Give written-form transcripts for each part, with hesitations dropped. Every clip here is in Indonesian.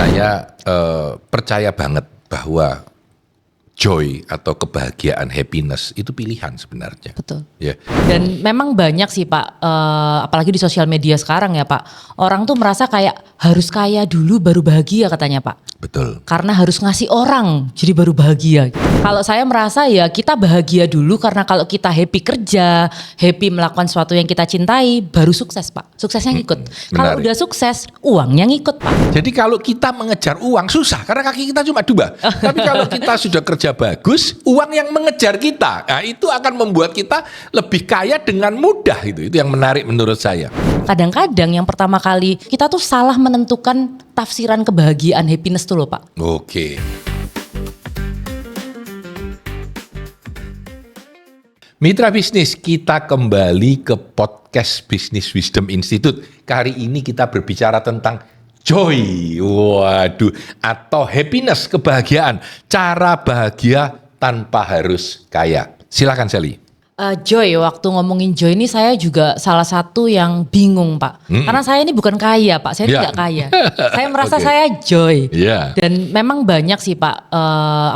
Saya percaya banget bahwa joy atau kebahagiaan, happiness itu pilihan sebenarnya. Betul. Ya. Dan memang banyak sih Pak, apalagi di sosial media sekarang ya Pak, orang tuh merasa kayak harus kaya dulu baru bahagia katanya Pak. Betul. Karena harus ngasih orang jadi baru bahagia. Kalau saya merasa ya kita bahagia dulu karena kalau kita happy kerja, happy melakukan sesuatu yang kita cintai, baru sukses Pak. Suksesnya ngikut. Kalau udah sukses, uangnya ngikut Pak. Jadi kalau kita mengejar uang susah karena kaki kita cuma dua. Tapi kalau kita sudah kerja bagus, uang yang mengejar kita, nah itu akan membuat kita lebih kaya dengan mudah gitu. Itu yang menarik menurut saya. Kadang-kadang yang pertama kali kita tuh salah menentukan tafsiran kebahagiaan, happiness tuh loh Pak. Oke. Mitra bisnis, kita kembali ke podcast Business Wisdom Institute. Kali ini kita berbicara tentang joy, waduh, atau happiness, kebahagiaan. Cara bahagia tanpa harus kaya. Silakan Sally. Joy, waktu ngomongin joy ini saya juga salah satu yang bingung Pak. Karena saya ini bukan kaya Pak, saya tidak kaya. Saya merasa saya joy. Dan memang banyak sih Pak,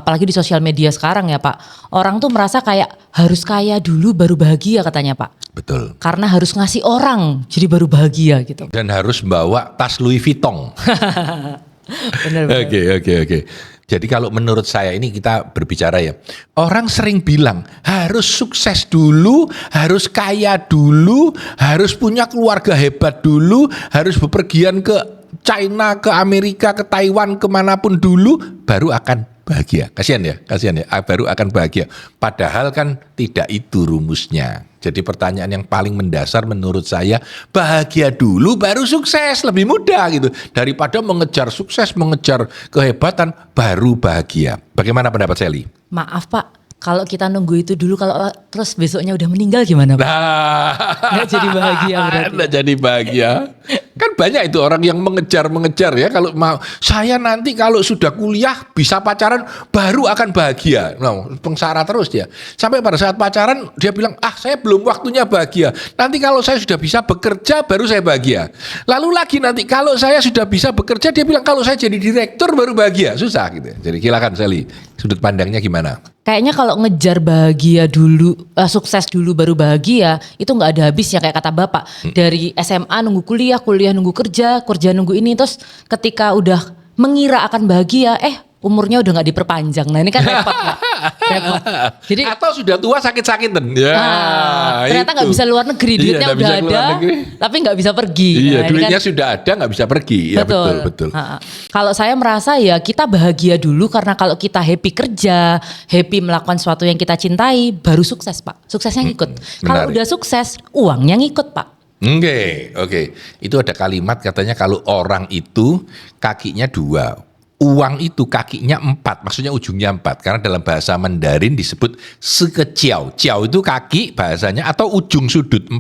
apalagi di sosial media sekarang ya Pak. Orang tuh merasa kayak harus kaya dulu baru bahagia katanya Pak. Betul. Karena harus ngasih orang jadi baru bahagia gitu. Dan harus bawa tas Louis Vuitton. Benar-benar. Oke. Jadi kalau menurut saya ini kita berbicara ya, orang sering bilang harus sukses dulu, harus kaya dulu, harus punya keluarga hebat dulu, harus bepergian ke China, ke Amerika, ke Taiwan, kemanapun dulu, baru akan bahagia. Kasihan ya, baru akan bahagia. Padahal kan tidak itu rumusnya. Jadi pertanyaan yang paling mendasar menurut saya, bahagia dulu baru sukses, lebih mudah gitu. Daripada mengejar sukses, mengejar kehebatan, baru bahagia. Bagaimana pendapat Sally? Maaf Pak, kalau kita nunggu itu dulu, kalau terus besoknya udah meninggal gimana Pak? Nggak jadi bahagia berarti. Nggak jadi bahagia. Kan banyak itu orang yang mengejar ya. Kalau mau, saya nanti kalau sudah kuliah bisa pacaran baru akan bahagia. Nah, pengsara terus dia. Sampai pada saat pacaran dia bilang, saya belum waktunya bahagia. Nanti kalau saya sudah bisa bekerja baru saya bahagia. Lalu lagi nanti kalau saya sudah bisa bekerja, dia bilang kalau saya jadi direktur baru bahagia. Susah gitu. Jadi silakan Sally, sudut pandangnya gimana? Kayaknya kalau ngejar bahagia dulu, sukses dulu baru bahagia, itu nggak ada habisnya kayak kata Bapak. Dari SMA nunggu kuliah nunggu kerja nunggu ini, terus ketika udah mengira akan bahagia, umurnya udah nggak diperpanjang. Nah ini kan repot ya. Repot. Jadi atau sudah tua sakit-sakitan. Ya, ternyata nggak bisa luar negeri, duitnya udah ada, tapi nggak bisa pergi. Iya, duitnya kan sudah ada nggak bisa pergi. Ya betul. Kalau saya merasa ya kita bahagia dulu karena kalau kita happy kerja, happy melakukan sesuatu yang kita cintai, baru sukses Pak. Suksesnya ngikut. Kalau udah sukses, uangnya ngikut Pak. Oke. Itu ada kalimat katanya kalau orang itu kakinya 2. Uang itu kakinya 4, maksudnya ujungnya 4. Karena dalam bahasa Mandarin disebut sekeciau. Ciao itu kaki bahasanya atau ujung sudut 4.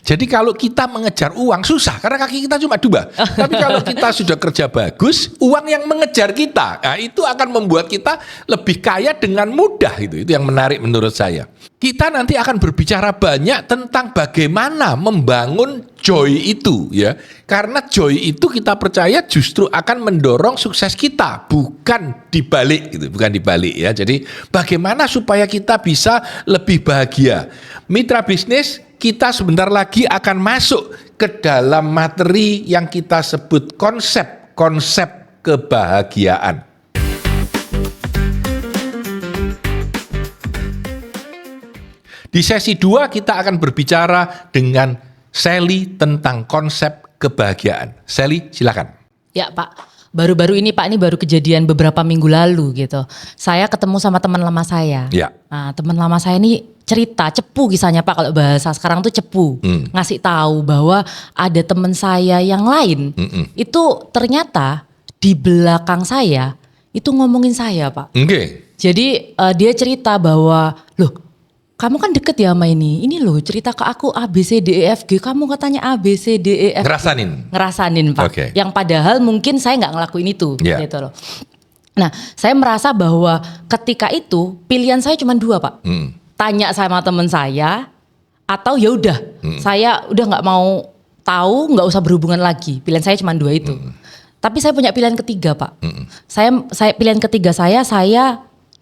Jadi kalau kita mengejar uang susah karena kaki kita cuma 2. Tapi kalau kita sudah kerja bagus, uang yang mengejar kita, nah itu akan membuat kita lebih kaya dengan mudah gitu. Itu yang menarik menurut saya. Kita nanti akan berbicara banyak tentang bagaimana membangun joy itu ya. Karena joy itu kita percaya justru akan mendorong sukses kita, bukan dibalik gitu, bukan dibalik ya. Jadi bagaimana supaya kita bisa lebih bahagia. Mitra bisnis, kita sebentar lagi akan masuk ke dalam materi yang kita sebut konsep kebahagiaan. Di sesi 2 kita akan berbicara dengan Sally tentang konsep kebahagiaan. Sally, silakan. Ya Pak, baru-baru ini Pak, ini baru kejadian beberapa minggu lalu gitu. Saya ketemu sama teman lama saya. Ya. Nah, teman lama saya ini cerita, cepu kisahnya Pak, kalau bahasa sekarang tuh cepu. Ngasih tahu bahwa ada teman saya yang lain, itu ternyata di belakang saya itu ngomongin saya Pak. Jadi dia cerita bahwa, loh, kamu kan deket ya sama ini loh cerita ke aku A, B, C, D, E, F, G, kamu katanya A, B, C, D, E, F, G. Ngerasanin Pak. Yang padahal mungkin saya gak ngelakuin itu gitu loh. Nah saya merasa bahwa ketika itu pilihan saya cuma 2 Pak. Tanya sama teman saya, atau ya udah saya udah gak mau tahu, gak usah berhubungan lagi. Pilihan saya cuma 2 itu. Tapi saya punya pilihan ketiga, Pak. Saya pilihan ketiga saya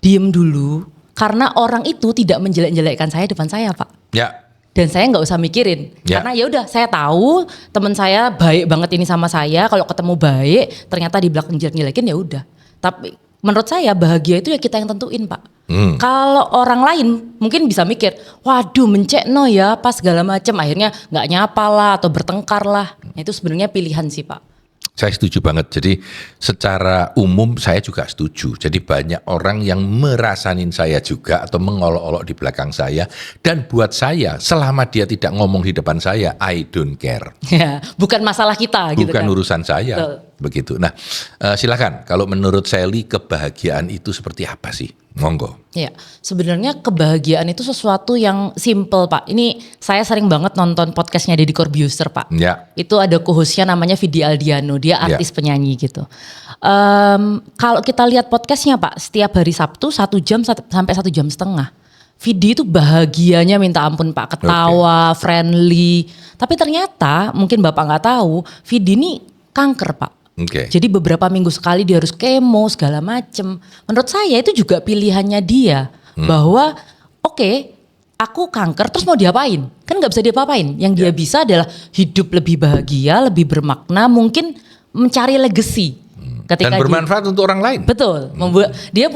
diem dulu karena orang itu tidak menjelek-jelekkan saya depan saya, Pak. Ya. Dan saya nggak usah mikirin karena ya udah saya tahu teman saya baik banget ini sama saya, kalau ketemu baik ternyata di belakang jelek-jelekin ya udah. Tapi menurut saya bahagia itu ya kita yang tentuin, Pak. Kalau orang lain mungkin bisa mikir, waduh mencekno ya pas segala macam, akhirnya nggak nyapa lah atau bertengkar lah. Itu sebenarnya pilihan sih, Pak. Saya setuju banget. Jadi secara umum saya juga setuju. Jadi banyak orang yang merasanin saya juga atau mengolok-olok di belakang saya. Dan buat saya, selama dia tidak ngomong di depan saya, I don't care. Ya, bukan masalah kita gitu kan. Bukan urusan saya. Betul. Begitu. Nah, silakan. Kalau menurut Sally, kebahagiaan itu seperti apa sih? Monggo. Ya, sebenarnya kebahagiaan itu sesuatu yang simple, Pak. Ini saya sering banget nonton podcastnya Deddy Corbuzier, Pak. Ya. Itu ada co-hostnya namanya Vidi Aldiano, dia artis penyanyi gitu. Kalau kita lihat podcastnya, Pak, setiap hari Sabtu 1 jam sampai 1 jam setengah. Vidi itu bahagianya minta ampun, Pak, ketawa, friendly. Tapi ternyata mungkin Bapak nggak tahu, Vidi ini kanker, Pak. Jadi beberapa minggu sekali dia harus kemo segala macem. Menurut saya itu juga pilihannya dia bahwa aku kanker terus mau diapain? Kan nggak bisa diapa-apain. Yang dia bisa adalah hidup lebih bahagia, lebih bermakna, mungkin mencari legacy. Dan bermanfaat untuk orang lain. Betul. Membuat dia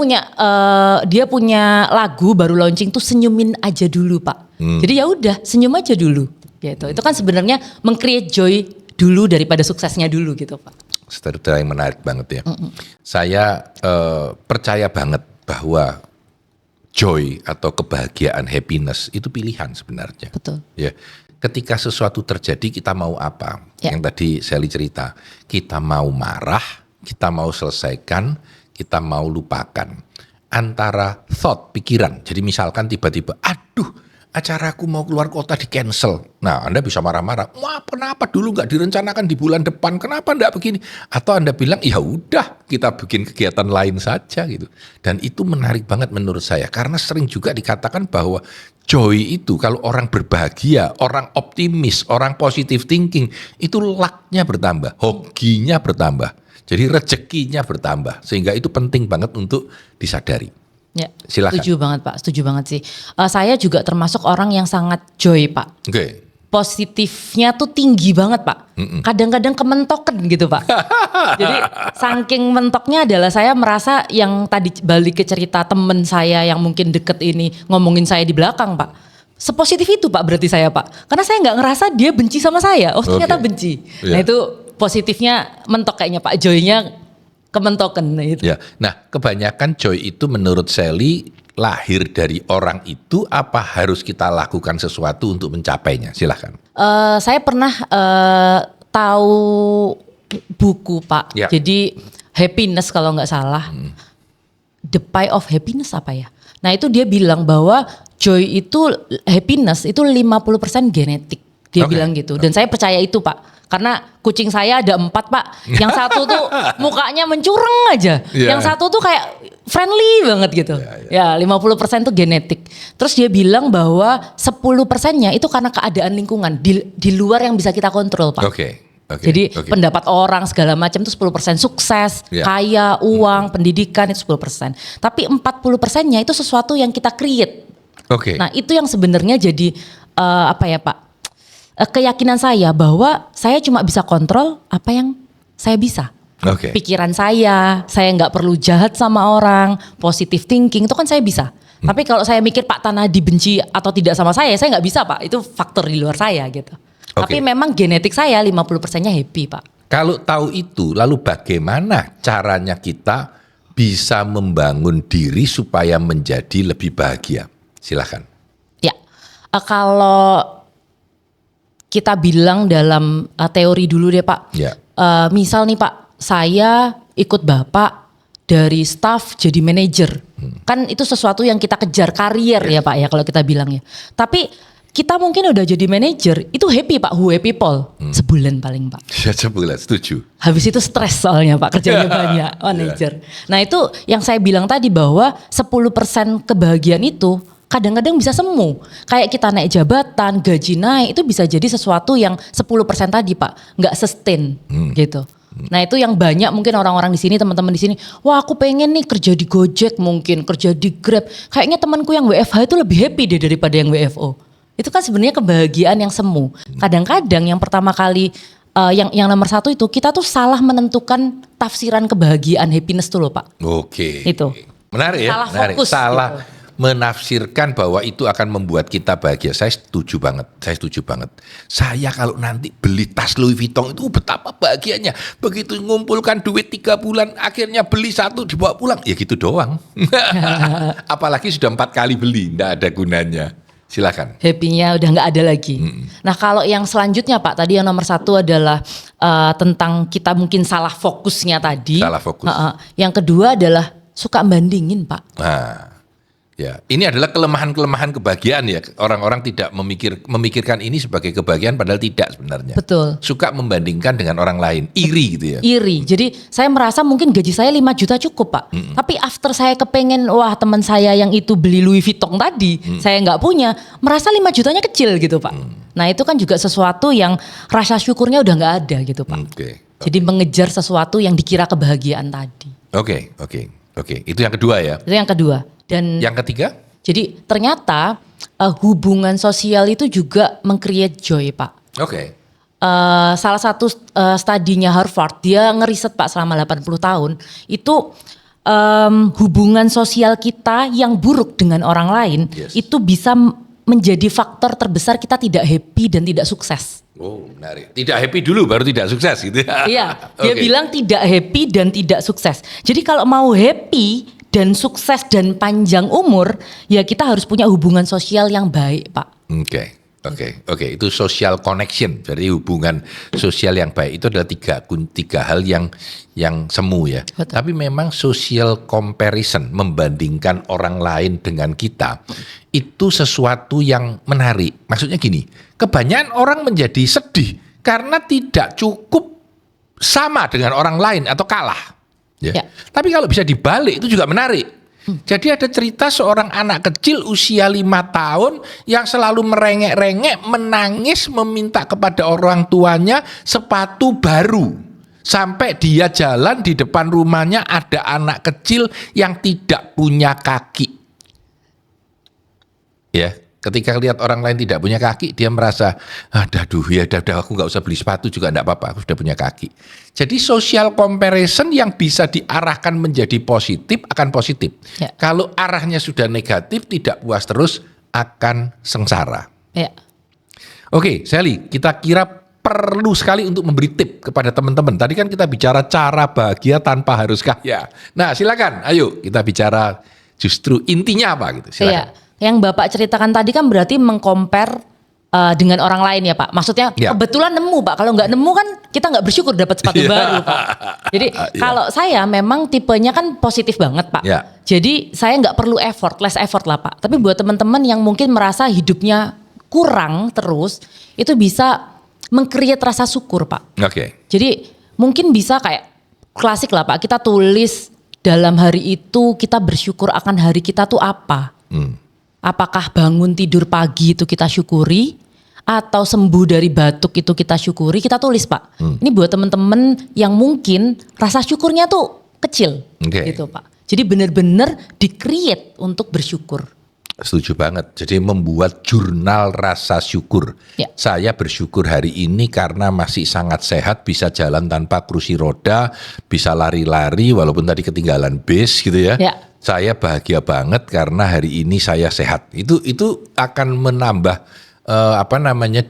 punya lagu baru launching tuh senyumin aja dulu, Pak. Jadi ya udah senyum aja dulu. Gitu. Itu kan sebenarnya meng-create joy dulu daripada suksesnya dulu gitu, Pak. Cerita yang menarik banget ya. Saya percaya banget bahwa joy atau kebahagiaan, happiness itu pilihan sebenarnya. Betul. Ya, ketika sesuatu terjadi kita mau apa? Yang tadi Sally cerita, kita mau marah, kita mau selesaikan, kita mau lupakan. Antara thought, pikiran. Jadi misalkan tiba-tiba, aduh, acaraku mau keluar kota di cancel. Nah, Anda bisa marah-marah. Wah, kenapa dulu nggak direncanakan di bulan depan? Kenapa nggak begini? Atau Anda bilang, ya udah, kita bikin kegiatan lain saja gitu. Dan itu menarik banget menurut saya, karena sering juga dikatakan bahwa joy itu kalau orang berbahagia, orang optimis, orang positive thinking, itu lucknya bertambah, hokinya bertambah. Jadi rezekinya bertambah, sehingga itu penting banget untuk disadari. Ya, silakan. Setuju banget, Pak. Setuju banget sih. Saya juga termasuk orang yang sangat joy, Pak. Positifnya tuh tinggi banget, Pak. Kadang-kadang kementoken gitu, Pak. Jadi saking mentoknya adalah saya merasa yang tadi balik ke cerita temen saya yang mungkin deket ini ngomongin saya di belakang, Pak. Sepositif itu, Pak, berarti saya, Pak. Karena saya nggak ngerasa dia benci sama saya. Oh, ternyata benci. Nah, itu positifnya mentok kayaknya, Pak. Joy-nya kementoken itu. Ya, nah kebanyakan joy itu menurut Sally lahir dari orang itu apa harus kita lakukan sesuatu untuk mencapainya? Silahkan. Saya pernah tahu buku, Pak. Ya. Jadi Happiness kalau nggak salah. The Pie of Happiness apa ya? Nah itu dia bilang bahwa joy itu, happiness itu 50% genetik. Dia bilang gitu. Dan saya percaya itu, Pak. Karena kucing saya ada 4, Pak. Yang satu tuh mukanya mencureng aja. Yang satu tuh kayak friendly banget gitu. Ya 50% tuh genetik. Terus dia bilang bahwa 10%-nya itu karena keadaan lingkungan. Di luar yang bisa kita kontrol, Pak. Jadi pendapat orang segala macam itu 10%. Sukses, kaya, uang, pendidikan itu 10%. Tapi 40%-nya itu sesuatu yang kita create. Nah itu yang sebenarnya jadi apa ya, Pak? Keyakinan saya bahwa saya cuma bisa kontrol apa yang saya bisa. Pikiran saya nggak perlu jahat sama orang, positive thinking itu kan saya bisa. Tapi kalau saya mikir Pak Tanah dibenci atau tidak sama saya nggak bisa, Pak. Itu faktor di luar saya gitu. Tapi memang genetik saya 50%-nya happy, Pak. Kalau tahu itu, lalu bagaimana caranya kita bisa membangun diri supaya menjadi lebih bahagia? Silahkan. Ya, kalau kita bilang dalam teori dulu deh, Pak. Misal nih, Pak, saya ikut Bapak dari staff jadi manajer. Kan itu sesuatu yang kita kejar, karier ya, Pak, ya kalau kita bilang ya. Tapi kita mungkin udah jadi manajer, itu happy, Pak, who happy people. Sebulan paling, Pak. Ya, sebulan, setuju. Habis itu stres soalnya, Pak, kerjanya banyak, manajer. Nah itu yang saya bilang tadi bahwa 10% kebahagiaan itu kadang-kadang bisa semu. Kayak kita naik jabatan, gaji naik, itu bisa jadi sesuatu yang 10% tadi, Pak, nggak sustain gitu. Nah itu yang banyak mungkin orang-orang di sini, teman-teman di sini, wah aku pengen nih kerja di Gojek mungkin, kerja di Grab. Kayaknya temanku yang WFH itu lebih happy deh daripada yang WFO. Itu kan sebenarnya kebahagiaan yang semu. Kadang-kadang yang pertama kali, yang nomor satu itu kita tuh salah menentukan tafsiran kebahagiaan, happiness tuh loh Pak. Oke. Itu. Menarik ya, Salah menarik. fokus Salah gitu. menafsirkan bahwa itu akan membuat kita bahagia. Saya setuju banget. Saya kalau nanti beli tas Louis Vuitton itu betapa bahagianya. Begitu ngumpulkan duit 3 bulan, akhirnya beli satu dibawa pulang. Ya gitu doang. Apalagi sudah 4 kali beli, enggak ada gunanya. Silakan. Happy-nya udah nggak ada lagi. Nah kalau yang selanjutnya Pak, tadi yang nomor satu adalah tentang kita mungkin salah fokusnya tadi. Salah fokus. Yang kedua adalah suka bandingin Pak. Nah, ya, ini adalah kelemahan-kelemahan kebahagiaan ya. Orang-orang tidak memikirkan ini sebagai kebahagiaan padahal tidak sebenarnya. Betul. Suka membandingkan dengan orang lain, iri gitu ya. Iri. Jadi saya merasa mungkin gaji saya 5 juta cukup Pak. Tapi after saya kepengen, wah teman saya yang itu beli Louis Vuitton tadi, saya nggak punya, merasa 5 jutanya kecil gitu Pak. Nah itu kan juga sesuatu yang rasa syukurnya udah nggak ada gitu Pak. Jadi mengejar sesuatu yang dikira kebahagiaan tadi. Oke. Itu yang kedua ya. Itu yang kedua. Dan Yang ketiga? jadi ternyata hubungan sosial itu juga meng-create joy Pak. Oke. Salah satu studinya Harvard, dia ngeriset Pak selama 80 tahun, itu hubungan sosial kita yang buruk dengan orang lain, Yes. itu bisa menjadi faktor terbesar kita tidak happy dan tidak sukses. Oh, menarik. Tidak happy dulu baru tidak sukses gitu ya. Iya, dia Oke. bilang tidak happy dan tidak sukses. Jadi kalau mau happy dan sukses dan panjang umur, ya kita harus punya hubungan sosial yang baik Pak. Oke. Itu social connection. Jadi hubungan sosial yang baik itu adalah tiga hal yang semu ya. Betul. Tapi memang social comparison, membandingkan orang lain dengan kita, itu sesuatu yang menarik. Maksudnya gini, kebanyakan orang menjadi sedih karena tidak cukup sama dengan orang lain atau kalah. Ya. Ya. Tapi kalau bisa dibalik itu juga menarik. Jadi ada cerita seorang anak kecil usia 5 tahun yang selalu merengek-rengek, menangis, meminta kepada orang tuanya sepatu baru. Sampai dia jalan di depan rumahnya ada anak kecil yang tidak punya kaki. Ya, ketika lihat orang lain tidak punya kaki, dia merasa, aduh ya udah aku nggak usah beli sepatu juga enggak apa-apa, aku sudah punya kaki. Jadi social comparison yang bisa diarahkan menjadi positif akan positif. Ya. Kalau arahnya sudah negatif, tidak puas terus akan sengsara. Ya. Oke, Sally, kita kira perlu sekali untuk memberi tip kepada teman-teman. Tadi kan kita bicara cara bahagia tanpa harus kaya. Nah, silakan, ayo kita bicara justru intinya apa gitu. Silakan. Iya. Yang Bapak ceritakan tadi kan berarti meng-compare dengan orang lain ya Pak. Maksudnya Ya. kebetulan nemu Pak. Kalau nggak nemu kan kita nggak bersyukur dapat sepatu Ya. baru Pak. Jadi kalau saya memang tipenya kan positif banget Pak. Ya. Jadi saya nggak perlu effort, less effort lah Pak. Tapi buat teman-teman yang mungkin merasa hidupnya kurang terus, itu bisa meng-create rasa syukur Pak. Oke. Jadi mungkin bisa kayak klasik lah Pak. Kita tulis dalam hari itu kita bersyukur akan hari kita tuh apa. Apakah bangun tidur pagi itu kita syukuri, atau sembuh dari batuk itu kita syukuri, kita tulis Pak. Ini buat teman-teman yang mungkin rasa syukurnya tuh kecil, Oke. gitu Pak. Jadi benar-benar di-create untuk bersyukur. Setuju banget. Jadi membuat jurnal rasa syukur. Ya. Saya bersyukur hari ini karena masih sangat sehat, bisa jalan tanpa kursi roda, bisa lari-lari walaupun tadi ketinggalan bis gitu ya. Ya. Saya bahagia banget karena hari ini saya sehat. Itu akan menambah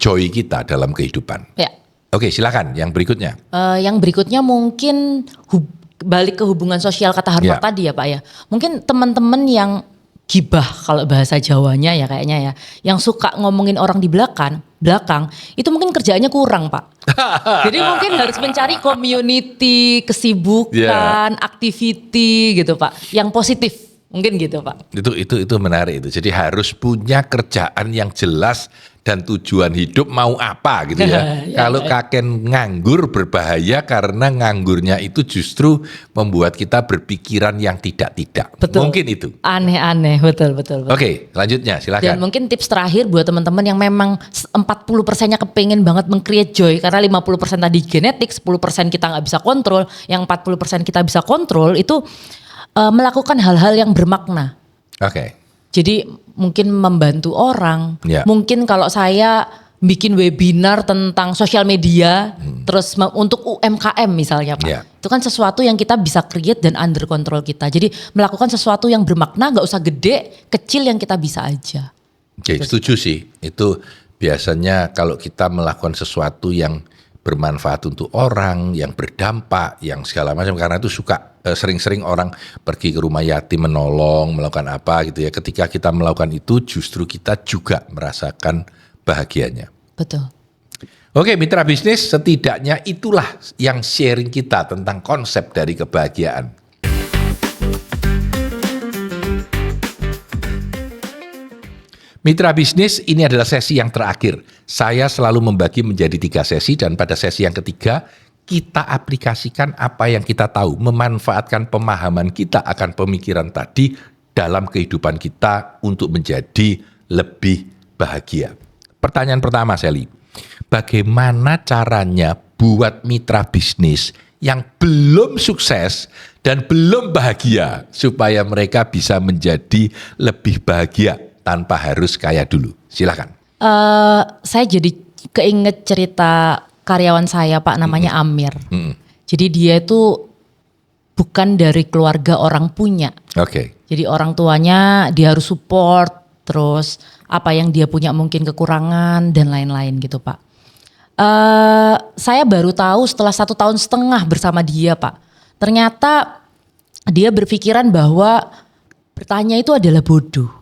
joy kita dalam kehidupan. Ya. Oke, silakan yang berikutnya. Yang berikutnya mungkin balik ke hubungan sosial kata Harvard Ya. tadi ya Pak ya. Mungkin teman-teman yang gibah kalau bahasa Jawanya ya kayaknya ya, yang suka ngomongin orang di belakang itu mungkin kerjaannya kurang Pak. Jadi mungkin harus mencari community, kesibukan, activity gitu Pak, yang positif. Mungkin gitu Pak. Itu menarik itu. Jadi harus punya kerjaan yang jelas dan tujuan hidup mau apa gitu ya. Kalau kakek nganggur berbahaya karena nganggurnya itu justru membuat kita berpikiran yang tidak-tidak. Betul. Mungkin itu. Aneh-aneh, betul. Oke, selanjutnya silakan. Dan mungkin tips terakhir buat teman-teman yang memang 40%-nya kepengen banget meng-create joy karena 50% tadi genetik, 10% kita nggak bisa kontrol, yang 40% kita bisa kontrol itu melakukan hal-hal yang bermakna. Oke. Jadi mungkin membantu orang, Ya. mungkin kalau saya bikin webinar tentang sosial media, terus untuk UMKM misalnya Pak, Ya. itu kan sesuatu yang kita bisa create dan under control kita. Jadi melakukan sesuatu yang bermakna, nggak usah gede, kecil yang kita bisa aja. Oke, setuju sih. Itu biasanya kalau kita melakukan sesuatu yang bermanfaat untuk orang, yang berdampak, yang segala macam. Karena itu sering-sering orang pergi ke rumah yatim menolong, melakukan apa gitu ya. Ketika kita melakukan itu justru kita juga merasakan bahagianya. Betul. Oke, mitra bisnis, setidaknya itulah yang sharing kita tentang konsep dari kebahagiaan. Mitra bisnis, ini adalah sesi yang terakhir. Saya selalu membagi menjadi 3 sesi dan pada sesi yang ketiga kita aplikasikan apa yang kita tahu, memanfaatkan pemahaman kita akan pemikiran tadi dalam kehidupan kita untuk menjadi lebih bahagia. Pertanyaan pertama, Sally. Bagaimana caranya buat mitra bisnis yang belum sukses dan belum bahagia supaya mereka bisa menjadi lebih bahagia tanpa harus kaya dulu? Silakan. Saya jadi keinget cerita karyawan saya Pak, namanya Amir. Jadi dia itu bukan dari keluarga orang punya. Oke. Jadi orang tuanya dia harus support, terus apa yang dia punya mungkin kekurangan dan lain-lain gitu Pak. Saya baru tahu setelah 1,5 tahun bersama dia Pak. Ternyata dia berpikiran bahwa bertanya itu adalah bodoh.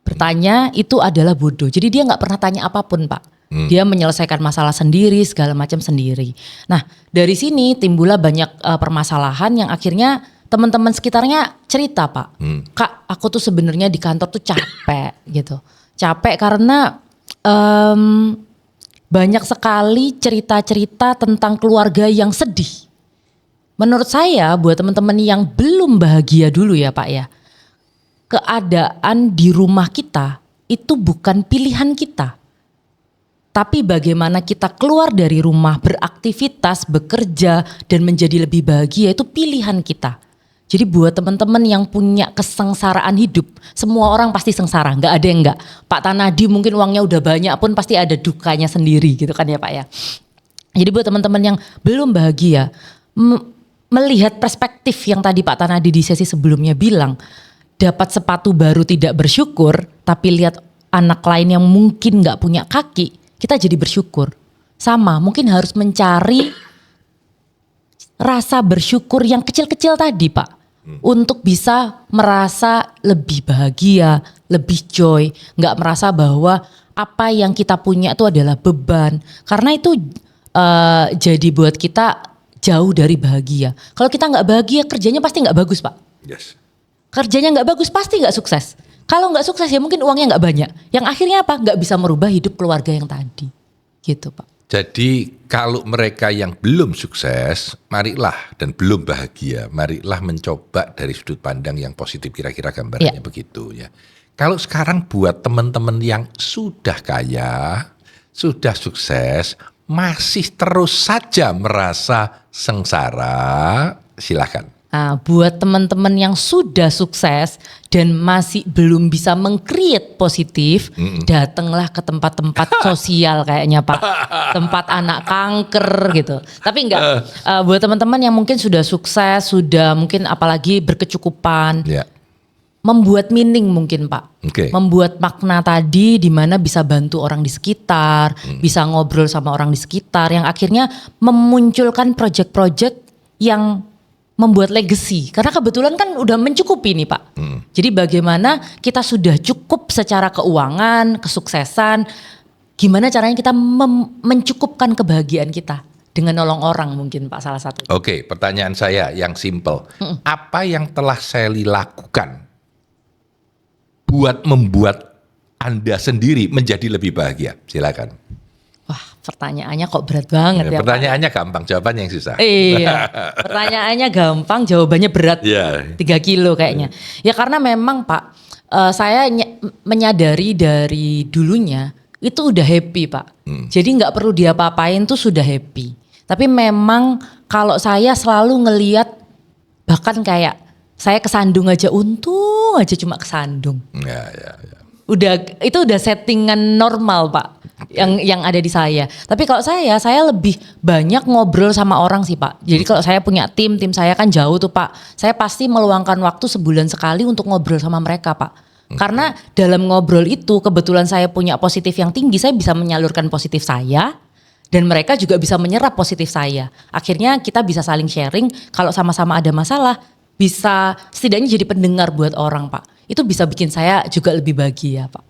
Bertanya itu adalah bodoh. Jadi dia nggak pernah tanya apapun Pak. Dia menyelesaikan masalah sendiri, segala macam sendiri. Nah dari sini timbullah banyak permasalahan yang akhirnya teman-teman sekitarnya cerita Pak. Kak, aku tuh sebenarnya di kantor tuh capek gitu. Capek karena banyak sekali cerita-cerita tentang keluarga yang sedih. Menurut saya buat teman-teman yang belum bahagia dulu ya Pak ya. Keadaan di rumah kita itu bukan pilihan kita. Tapi bagaimana kita keluar dari rumah, beraktivitas, bekerja, dan menjadi lebih bahagia itu pilihan kita. Jadi buat teman-teman yang punya kesengsaraan hidup, semua orang pasti sengsara, nggak ada yang nggak. Pak Tanadi mungkin uangnya udah banyak pun pasti ada dukanya sendiri gitu kan ya Pak ya. Jadi buat teman-teman yang belum bahagia, melihat perspektif yang tadi Pak Tanadi di sesi sebelumnya bilang, dapat sepatu baru tidak bersyukur, tapi lihat anak lain yang mungkin nggak punya kaki, kita jadi bersyukur. Sama, mungkin harus mencari rasa bersyukur yang kecil-kecil tadi Pak. Untuk bisa merasa lebih bahagia, lebih joy. Nggak merasa bahwa apa yang kita punya itu adalah beban. Karena itu jadi buat kita jauh dari bahagia. Kalau kita nggak bahagia, kerjanya pasti nggak bagus Pak. Yes. Kerjanya nggak bagus pasti nggak sukses. Kalau nggak sukses ya mungkin uangnya nggak banyak. Yang akhirnya apa? Nggak bisa merubah hidup keluarga yang tadi. Gitu Pak. Jadi kalau mereka yang belum sukses, marilah dan belum bahagia, marilah mencoba dari sudut pandang yang positif, kira-kira gambarannya begitu ya. Kalau sekarang buat teman-teman yang sudah kaya, sudah sukses, masih terus saja merasa sengsara, silakan. Nah, buat teman-teman yang sudah sukses dan masih belum bisa meng-create positif, datanglah ke tempat-tempat sosial kayaknya Pak. Tempat anak kanker gitu. Tapi enggak, buat teman-teman yang mungkin sudah sukses, sudah mungkin apalagi berkecukupan, membuat meaning mungkin Pak. Membuat makna tadi di mana bisa bantu orang di sekitar, bisa ngobrol sama orang di sekitar, yang akhirnya memunculkan project-project yang membuat legacy, karena kebetulan kan udah mencukupi nih Pak. Jadi bagaimana kita sudah cukup secara keuangan, kesuksesan, gimana caranya kita mencukupkan kebahagiaan kita dengan nolong orang mungkin Pak salah satu. Oke, pertanyaan saya yang simple. Apa yang telah Sally lakukan membuat Anda sendiri menjadi lebih bahagia? Silakan. Wah, pertanyaannya kok berat banget ya, Pak. Pertanyaannya gampang, jawabannya yang susah. Iya, pertanyaannya gampang, jawabannya berat. 3 kilo kayaknya. Ya karena memang Pak, saya menyadari dari dulunya itu udah happy Pak. Jadi nggak perlu diapa-apain tuh sudah happy. Tapi memang kalau saya selalu ngelihat, bahkan kayak saya kesandung aja, untung aja cuma kesandung. Ya. Itu udah settingan normal Pak, yang ada di saya. Tapi kalau saya lebih banyak ngobrol sama orang sih Pak. Jadi kalau saya punya tim saya kan jauh tuh Pak. Saya pasti meluangkan waktu sebulan sekali untuk ngobrol sama mereka Pak. Karena dalam ngobrol itu kebetulan saya punya positif yang tinggi, saya bisa menyalurkan positif saya. Dan mereka juga bisa menyerap positif saya. Akhirnya kita bisa saling sharing, kalau sama-sama ada masalah, bisa setidaknya jadi pendengar buat orang Pak. Itu bisa bikin saya juga lebih bahagia Pak.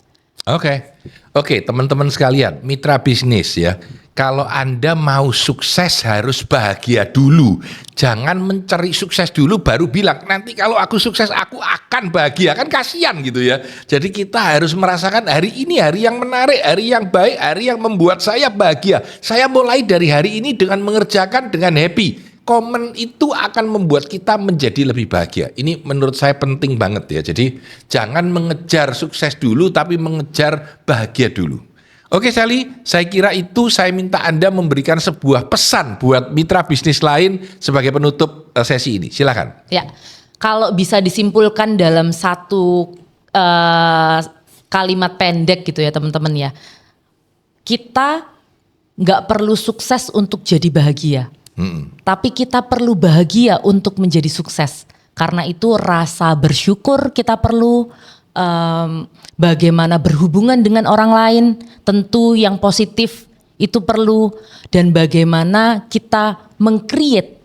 Oke, teman-teman sekalian, mitra bisnis ya. Kalau Anda mau sukses harus bahagia dulu. Jangan mencari sukses dulu baru bilang, nanti kalau aku sukses aku akan bahagia. Kan kasihan gitu ya. Jadi kita harus merasakan hari ini hari yang menarik, hari yang baik, hari yang membuat saya bahagia. Saya mulai dari hari ini dengan mengerjakan dengan happy. Komen itu akan membuat kita menjadi lebih bahagia. Ini menurut saya penting banget ya. Jadi jangan mengejar sukses dulu tapi mengejar bahagia dulu. Oke Sally, saya kira itu saya minta Anda memberikan sebuah pesan buat mitra bisnis lain sebagai penutup sesi ini. Silakan. Ya, kalau bisa disimpulkan dalam satu kalimat pendek gitu ya teman-teman ya. Kita nggak perlu sukses untuk jadi bahagia. Tapi kita perlu bahagia untuk menjadi sukses. Karena itu rasa bersyukur kita perlu, bagaimana berhubungan dengan orang lain tentu yang positif itu perlu, dan bagaimana kita meng-create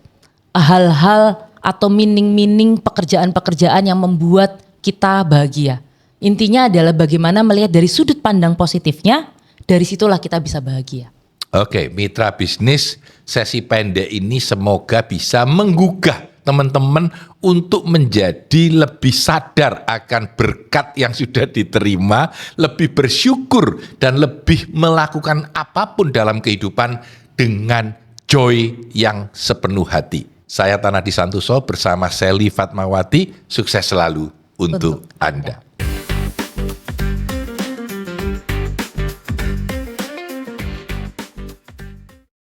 hal-hal atau meaning-meaning pekerjaan-pekerjaan yang membuat kita bahagia. Intinya adalah bagaimana melihat dari sudut pandang positifnya, dari situlah kita bisa bahagia. Oke, mitra bisnis, sesi pendek ini semoga bisa menggugah teman-teman untuk menjadi lebih sadar akan berkat yang sudah diterima, lebih bersyukur dan lebih melakukan apapun dalam kehidupan dengan joy yang sepenuh hati. Saya Tanadi Santoso bersama Sally Fatmawati, sukses selalu untuk Anda.